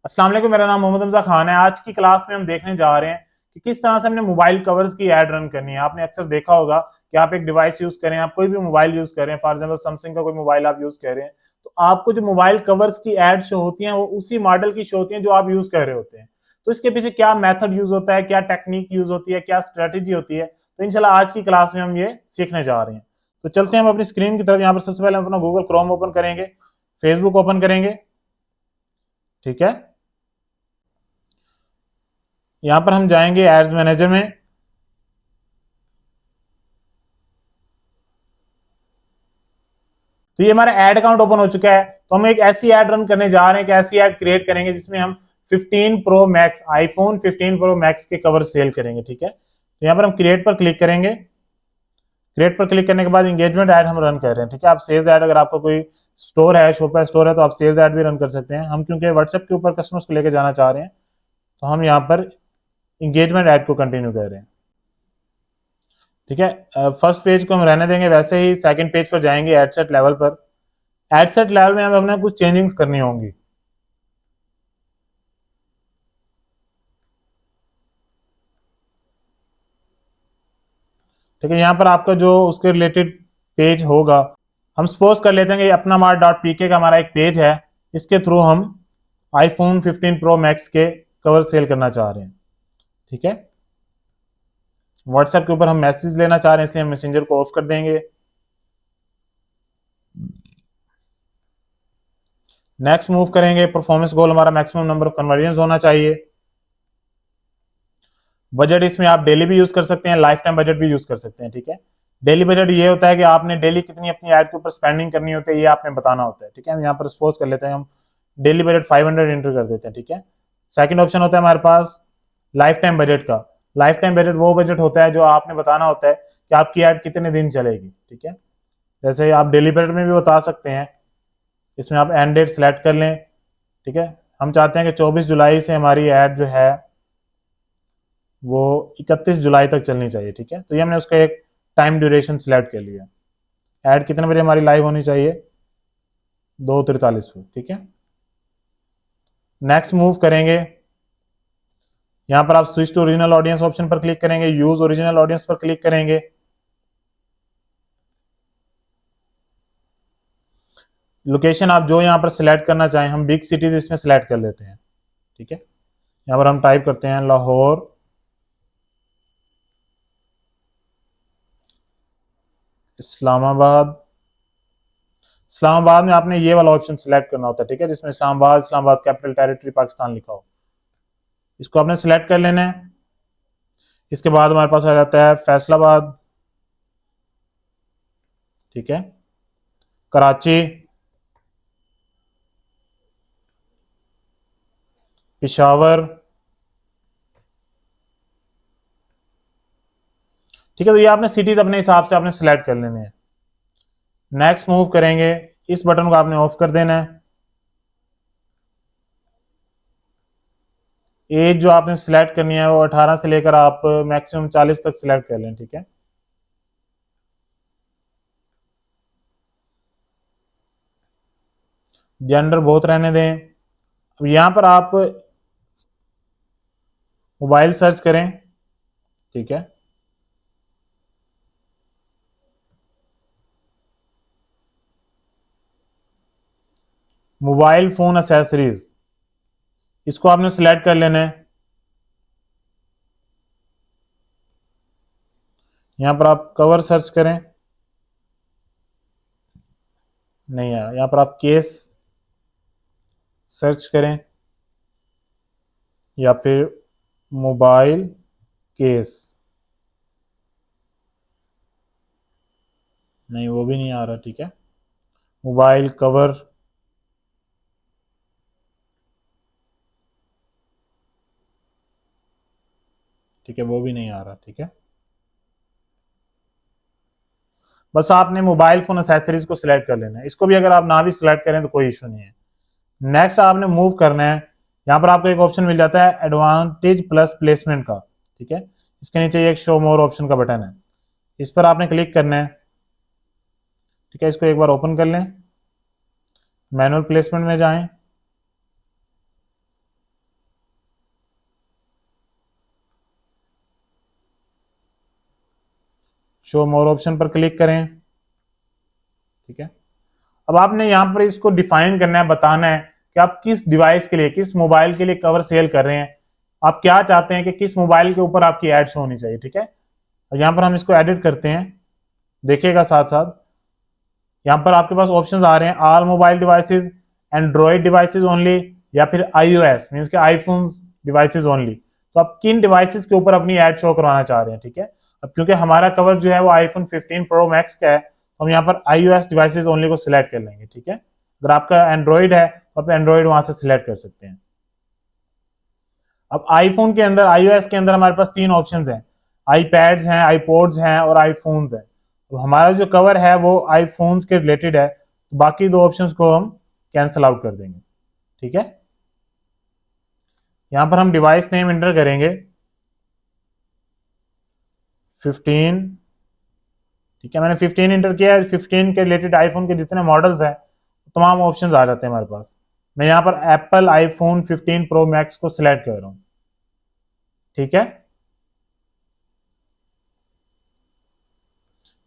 अस्सलाम वालेकुम, मेरा नाम मोहम्मद हमजा खान है। आज की क्लास में हम देखने जा रहे हैं कि किस तरह से हमने मोबाइल कवर्स की ऐड रन करनी है। आपने अक्सर देखा होगा कि आप एक डिवाइस यूज करें, आप कोई भी मोबाइल यूज करें, फॉर एग्जांपल सैमसंग का कोई मोबाइल आप यूज कर रहे हैं, तो आपको जो मोबाइल कवर्स की ऐड शो होती हैं वो उसी मॉडल की शो होती हैं जो आप यूज कर रहे होते हैं। तो इसके पीछे क्या मेथड यूज होता है, क्या टेक्निक यूज होती है, क्या स्ट्रेटेजी होती है, तो इंशाल्लाह आज की क्लास में हम ये सीखने जा रहे हैं। तो चलते हैं हम अपनी स्क्रीन की तरफ। यहाँ पर सबसे पहले हम अपना गूगल क्रोम ओपन करेंगे, फेसबुक ओपन करेंगे। ठीक है, यहां पर हम जाएंगे एड्स मैनेजर में। तो ये हमारा एड अकाउंट ओपन हो चुका है। तो हम एक ऐसी एड रन करने जा रहे हैं, कि ऐसी एड क्रिएट करेंगे जिसमें हम 15 pro max, iPhone 15 pro max के कवर सेल करेंगे। ठीक है, तो यहाँ पर हम क्रिएट पर क्लिक करेंगे। क्रिएट पर क्लिक करने के बाद एंगेजमेंट ऐड हम रन कर रहे हैं। ठीक है, आप सेल्स ऐड, अगर आपका कोई स्टोर है, शॉप स्टोर है, तो आप सेल्स ऐड भी रन कर सकते हैं। हम क्योंकि व्हाट्सएप के ऊपर कस्टमर्स को लेकर जाना चाह रहे हैं, तो हम यहाँ पर इंगेजमेंट ऐड को कंटिन्यू कर रहे हैं। ठीक है, फर्स्ट पेज को हम रहने देंगे वैसे ही। सेकंड पेज पर जाएंगे, एडसेट लेवल पर। एडसेट लेवल में हमें अपने कुछ चेंजिंग्स करनी होंगी। ठीक है, यहाँ पर आपका जो उसके रिलेटेड पेज होगा, हम सपोज कर लेते हैं कि अपना मार्ट डॉट पीके का हमारा एक पेज है। इसके थ्रू हम आईफोन 15 प्रो मैक्स के कवर सेल करना चाह रहे हैं। ठीक है, व्हाट्सएप के ऊपर हम मैसेज लेना चाह रहे हैं, इसलिए हम मैसेंजर को ऑफ कर देंगे। नेक्स्ट मूव करेंगे। परफॉर्मेंस गोल हमारा मैक्सिमम नंबर ऑफ कन्वर्जन होना चाहिए। बजट इसमें आप डेली भी यूज कर सकते हैं, लाइफ टाइम बजट भी यूज कर सकते हैं। ठीक है, डेली बजट ये होता है कि आपने डेली कितनी अपनी ऐड के ऊपर स्पेंडिंग करनी होती है, ये आपने बताना होता है। ठीक है, हम यहाँ पर सपोज कर लेते हैं, हम डेली बजट 500 एंटर कर देते हैं। ठीक है, सेकंड ऑप्शन होता है हमारे पास लाइफ टाइम बजट का। लाइफ टाइम बजट वो बजट होता है जो आपने बताना होता है कि आपकी ऐड कितने दिन चलेगी। ठीक है, जैसे आप डेली बजट में भी बता सकते हैं, इसमें आप एंड डेट सेलेक्ट कर लें। ठीक है, हम चाहते हैं कि 24 जुलाई से हमारी ऐड जो है वो 31 जुलाई तक चलनी चाहिए। ठीक है, तो ये हमने उसका एक टाइम ड्यूरेशन सिलेक्ट कर लिया। ऐड कितने बजे हमारी लाइव होनी चाहिए? 2:43 पे। ठीक है, नेक्स्ट मूव करेंगे। यहां पर आप switch to original audience option पर क्लिक करेंगे, यूज ओरिजिनल ऑडियंस पर क्लिक करेंगे। लोकेशन आप जो यहां पर सिलेक्ट करना चाहें, हम बिग सिटीज इसमें सिलेक्ट कर लेते हैं। ठीक है, यहां पर हम टाइप करते हैं लाहौर, इस्लामाबाद। इस्लामाबाद में आपने ये वाला ऑप्शन सिलेक्ट करना होता है। ठीक है, जिसमें इस्लामाबाद, इस्लामाबाद कैपिटल टेरिटरी पाकिस्तान लिखा हो, इसको आपने सिलेक्ट कर लेना है। इसके बाद हमारे पास आ जाता है फैसलाबाद। ठीक है, कराची, पिशावर। ठीक है, तो ये आपने सिटीज अपने हिसाब से आपने सिलेक्ट कर लेने हैं। नेक्स्ट मूव करेंगे, इस बटन को आपने ऑफ कर देना है। एज जो आपने सिलेक्ट करनी है वो 18 से लेकर आप मैक्सिमम 40 तक सिलेक्ट कर लें। ठीक है, जेंडर बहुत रहने दें। अब यहां पर आप मोबाइल सर्च करें। ठीक है, मोबाइल फोन एसेसरीज, इसको आपने सिलेक्ट कर लेना है। यहां पर आप कवर सर्च करें, नहीं आया। यहां पर आप केस सर्च करें, या फिर मोबाइल केस, नहीं वो भी नहीं आ रहा। ठीक है, मोबाइल कवर, ठीक है वो भी नहीं आ रहा। ठीक है, बस आपने मोबाइल फोन एसेसरीज को सिलेक्ट कर लेना है। इसको भी अगर आप ना भी सिलेक्ट करें तो कोई इशू नहीं है। नेक्स्ट आपने मूव करना है। यहाँ पर आपको एक ऑप्शन मिल जाता है एडवांटेज प्लस प्लेसमेंट का। ठीक है, इसके नीचे एक शो मोर ऑप्शन का बटन है, इस पर आपने क्लिक करना है। ठीक है, इसको एक बार ओपन कर लें, मैनुअल प्लेसमेंट में जाएं। शो मोर ऑप्शन पर क्लिक करें। ठीक है, अब आपने यहाँ पर इसको डिफाइन करना है, बताना है कि आप किस डिवाइस के लिए, किस मोबाइल के लिए कवर सेल कर रहे हैं, आप क्या चाहते हैं कि किस मोबाइल के ऊपर आपकी एड शो होनी चाहिए। ठीक है, और यहाँ पर हम इसको एडिट करते हैं, देखिएगा साथ साथ यहाँ पर आपके पास ऑप्शंस आ रहे हैं, all mobile devices, Android devices only, या फिर iOS मींस के आईफोन डिवाइसेस ओनली। तो आप किन डिवाइसेस के ऊपर अपनी एड शो करवाना चाह रहे हैं। ठीक है, अब क्योंकि हमारा कवर जो है वो आईफोन 15 प्रो मैक्स का है, तो हम यहाँ पर iOS डिवाइसेस ओनली को सिलेक्ट कर लेंगे। ठीक है, अगर आपका एंड्रॉइड है तो आप एंड्रॉइड वहां से सिलेक्ट कर सकते हैं। अब आईफोन के अंदर, iOS के अंदर हमारे पास 3 ऑप्शंस हैं, आईपैड्स हैं, आईपॉड्स हैं और आईफोन्स हैं। तो हमारा जो कवर है वो आईफोन्स के रिलेटेड है, तो बाकी 2 ऑप्शंस को हम कैंसिल आउट कर देंगे। ठीक है, यहां पर हम डिवाइस नेम एंटर करेंगे 15। ठीक है, मैंने 15 एंटर किया है। 15 के रिलेटेड आईफोन के जितने मॉडल्स हैं तमाम ऑप्शंस आ जाते हैं हमारे पास। मैं यहां पर एप्पल आईफोन 15 प्रो मैक्स को सिलेक्ट कर रहा हूं। ठीक है,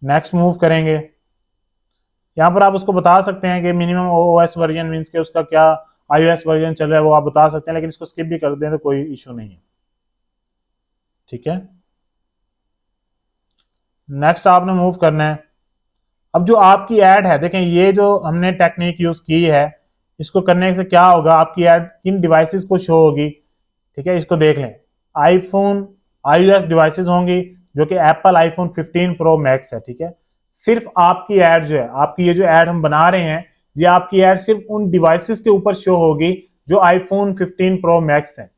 नेक्स्ट मूव करेंगे। यहाँ पर आप उसको बता सकते हैं कि मिनिमम ओएस वर्जन मींस के उसका क्या iOS वर्जन चल रहा है वो आप बता सकते हैं, लेकिन इसको स्किप भी कर दें तो कोई इशू नहीं है। ठीक है, नेक्स्ट आपने मूव करना है। अब जो आपकी ऐड है, देखें ये जो हमने टेक्निक यूज की है, इसको करने से क्या होगा, आपकी ऐड किन डिवाइसेस को शो होगी। ठीक है, इसको देख लें, आईफोन iOS डिवाइसेस होंगी जो कि एप्पल आईफोन 15 प्रो मैक्स है। ठीक है, सिर्फ आपकी ऐड जो है, आपकी ये जो ऐड हम बना रहे हैं, ये आपकी ऐड सिर्फ उन डिवाइसेस के ऊपर शो होगी जो आईफोन 15 प्रो मैक्स है।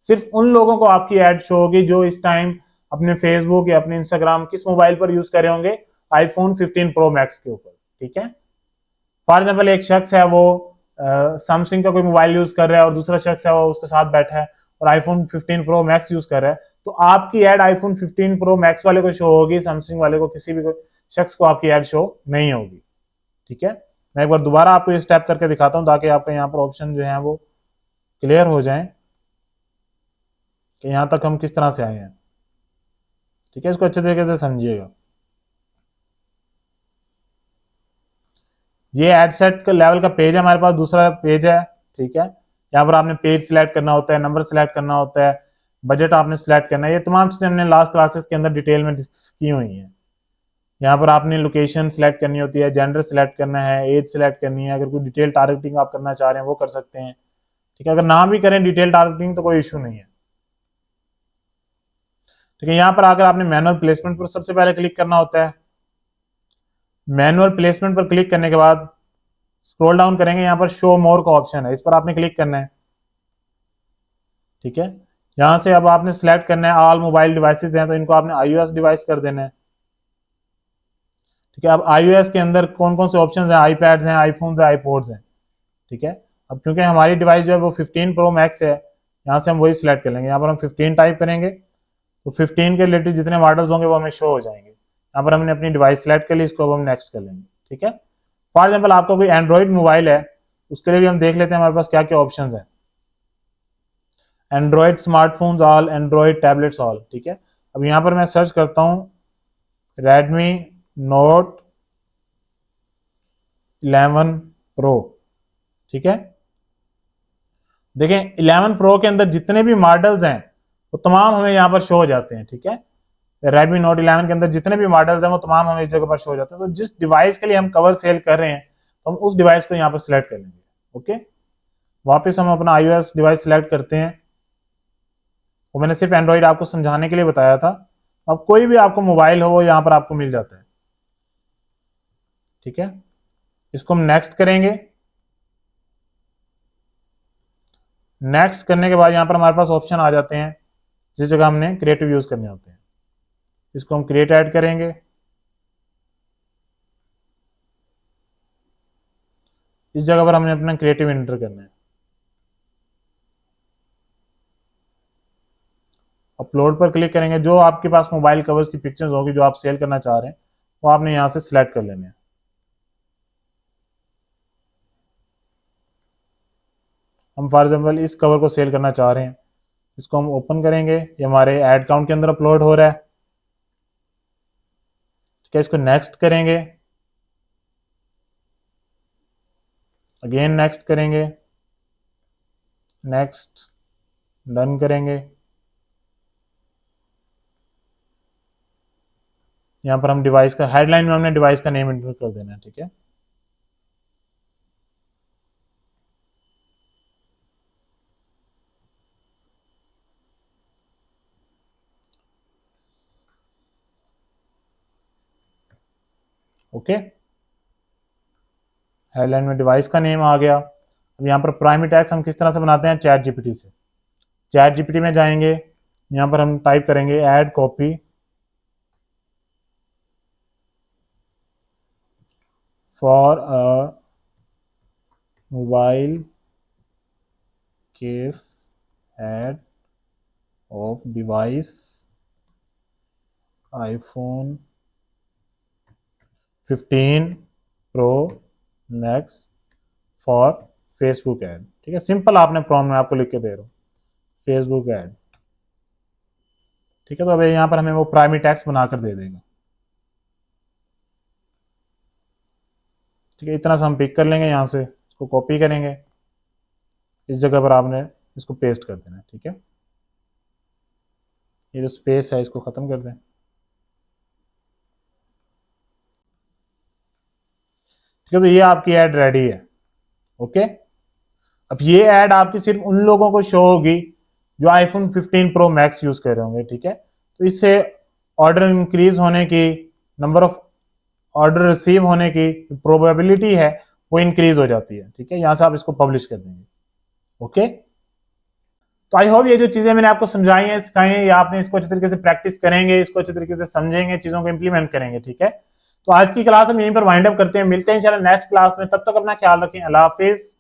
सिर्फ उन लोगों को आपकी ऐड शो होगी जो इस टाइम अपने फेसबुक या अपने इंस्टाग्राम किस मोबाइल पर यूज कर रहे होंगे, आईफोन 15 प्रो मैक्स के ऊपर। ठीक है, फॉर एग्जाम्पल एक शख्स है वो सैमसंग का कोई मोबाइल यूज कर रहा है और दूसरा शख्स है वो उसके साथ बैठा है और आईफोन 15 प्रो मैक्स यूज कर रहा है, तो आपकी ऐड आईफोन 15 प्रो मैक्स वाले को शो होगी, सैमसंग वाले को, किसी भी शख्स को आपकी ऐड शो नहीं होगी। ठीक है, मैं एक बार दोबारा आपको ये स्टेप करके दिखाता हूं ताकि आपके यहाँ पर ऑप्शन जो है वो क्लियर हो जाए कि यहां तक हम किस तरह से आए हैं। ठीक है, इसको अच्छे तरीके से समझिएगा। ये एड सेट का लेवल का पेज है, हमारे पास दूसरा पेज है। ठीक है, यहाँ पर आपने पेज सिलेक्ट करना होता है, नंबर सिलेक्ट करना होता है, बजट आपने सिलेक्ट करना है। ये तमाम चीजें हमने लास्ट क्लासेस के अंदर डिटेल में डिस्कस की हुई हैं। यहाँ पर आपने लोकेशन सिलेक्ट करनी होती है, जेंडर सिलेक्ट करना है, एज सिलेक्ट करनी है, अगर कोई डिटेल टारगेटिंग आप करना चाह रहे हैं वो कर सकते हैं। ठीक है, अगर ना भी करें डिटेल टारगेटिंग तो कोई इशू नहीं है। ठीक है, यहाँ पर आकर आपने मैनुअल प्लेसमेंट पर सबसे पहले क्लिक करना होता है। मैनुअल प्लेसमेंट पर क्लिक करने के बाद स्क्रॉल डाउन करेंगे, यहाँ पर शो मोर का ऑप्शन है, इस पर आपने क्लिक करना है। ठीक है, यहां से अब आपने सिलेक्ट करना है ऑल मोबाइल डिवाइसेस हैं, तो इनको आपने iOS डिवाइस कर देना है। ठीक है, अब iOS के अंदर कौन कौन से ऑप्शन हैं, आईपैड्स हैं, आईफोन्स हैं, आईपॉड्स हैं। ठीक है, अब क्योंकि हमारी डिवाइस जो है वो 15 प्रो मैक्स है, यहाँ से हम वही सिलेक्ट कर लेंगे। यहाँ पर हम 15 टाइप करेंगे तो 15 के रिलेटेड जितने मॉडल्स होंगे वो हमें शो हो जाएंगे। यहाँ पर हमने अपनी डिवाइस सेलेक्ट कर ली, इसको अब हम नेक्स्ट कर लेंगे। ठीक है, फॉर एग्जाम्पल आपका कोई एंड्रॉइड मोबाइल है, उसके लिए भी हम देख लेते हैं हमारे पास क्या क्या ऑप्शन है। Android smartphones all, Android tablets all. ठीक है, अब यहाँ पर मैं सर्च करता हूँ रेडमी नोट 11 प्रो। ठीक है, देखें 11 प्रो के अंदर जितने भी मॉडल्स हैं वो तमाम हमें यहाँ पर शो हो जाते हैं। ठीक है, रेडमी नोट 11 के अंदर जितने भी मॉडल्स हैं वो तमाम हमें इस जगह पर शो हो जाते हैं। तो जिस डिवाइस के लिए हम कवर सेल कर रहे हैं तो हम उस डिवाइस को यहाँ पर सिलेक्ट कर लेंगे। ओके, वापस हम अपना iOS डिवाइस सिलेक्ट करते हैं। वो मैंने सिर्फ एंड्रॉइड आपको समझाने के लिए बताया था, अब कोई भी आपको मोबाइल हो वो यहाँ पर आपको मिल जाता है। ठीक है, इसको हम नेक्स्ट करेंगे। नेक्स्ट करने के बाद यहाँ पर हमारे पास ऑप्शन आ जाते हैं जिस जगह हमने क्रिएटिव यूज करने होते हैं। इसको हम क्रिएट ऐड करेंगे। इस जगह पर हमने अपना क्रिएटिव एंटर करना है। अपलोड पर क्लिक करेंगे, जो आपके पास मोबाइल कवर्स की पिक्चर्स होगी जो आप सेल करना चाह रहे हैं वो आपने यहां से सिलेक्ट कर लेने हैं। हम फॉर एग्जाम्पल इस कवर को सेल करना चाह रहे हैं, इसको हम ओपन करेंगे, ये हमारे एड काउंट के अंदर अपलोड हो रहा है। क्या इसको नेक्स्ट करेंगे, अगेन नेक्स्ट करेंगे, नेक्स्ट, डन करेंगे। यहां पर हम डिवाइस का हेडलाइन में हमने डिवाइस का नेम एंटर कर देना है, ठीक है। ओके, हेडलाइन में डिवाइस का नेम आ गया। अब यहाँ पर प्राइमरी टैग्स हम किस तरह से बनाते हैं, चैट जीपीटी से। चैट जीपीटी में जाएंगे, यहाँ पर हम टाइप करेंगे add copy for a mobile case head of device iPhone 15 pro max for Facebook ad, ठीक है। सिंपल आपने प्रॉम्प्ट में आपको लिख के दे रहा हूँ, फेसबुक ऐड, ठीक है। तो अब यहाँ पर हमें वो प्राइमरी टैक्स बनाकर दे देगा, ठीक है। इतना सा हम पिक कर लेंगे, यहाँ से इसको कॉपी करेंगे, इस जगह पर आपने इसको पेस्ट कर देना है, ठीक है। ये जो स्पेस है इसको खत्म कर दें, ठीक है। तो ये आपकी ऐड रेडी है, ओके। अब ये ऐड आपकी सिर्फ उन लोगों को शो होगी जो आईफोन 15 प्रो मैक्स यूज कर रहे होंगे, ठीक है। तो इससे ऑर्डर इंक्रीज होने की, नंबर ऑफ ऑर्डर रिसीव होने की प्रोबेबिलिटी है वो इंक्रीज हो जाती है, ठीक है। यहां से आप इसको पब्लिश कर देंगे, ओके। तो आई होप ये जो चीजें मैंने आपको समझाई हैं, सिखाई हैं, ये आपने इसको अच्छे तरीके से प्रैक्टिस करेंगे, इसको अच्छे तरीके से समझेंगे, चीजों को इंप्लीमेंट करेंगे, ठीक है। तो आज की क्लास हम यहीं पर वाइंड अप करते हैं, मिलते हैं इंशाल्लाह नेक्स्ट क्लास में। तब तक अपना ख्याल रखें, अल्लाह हाफिज।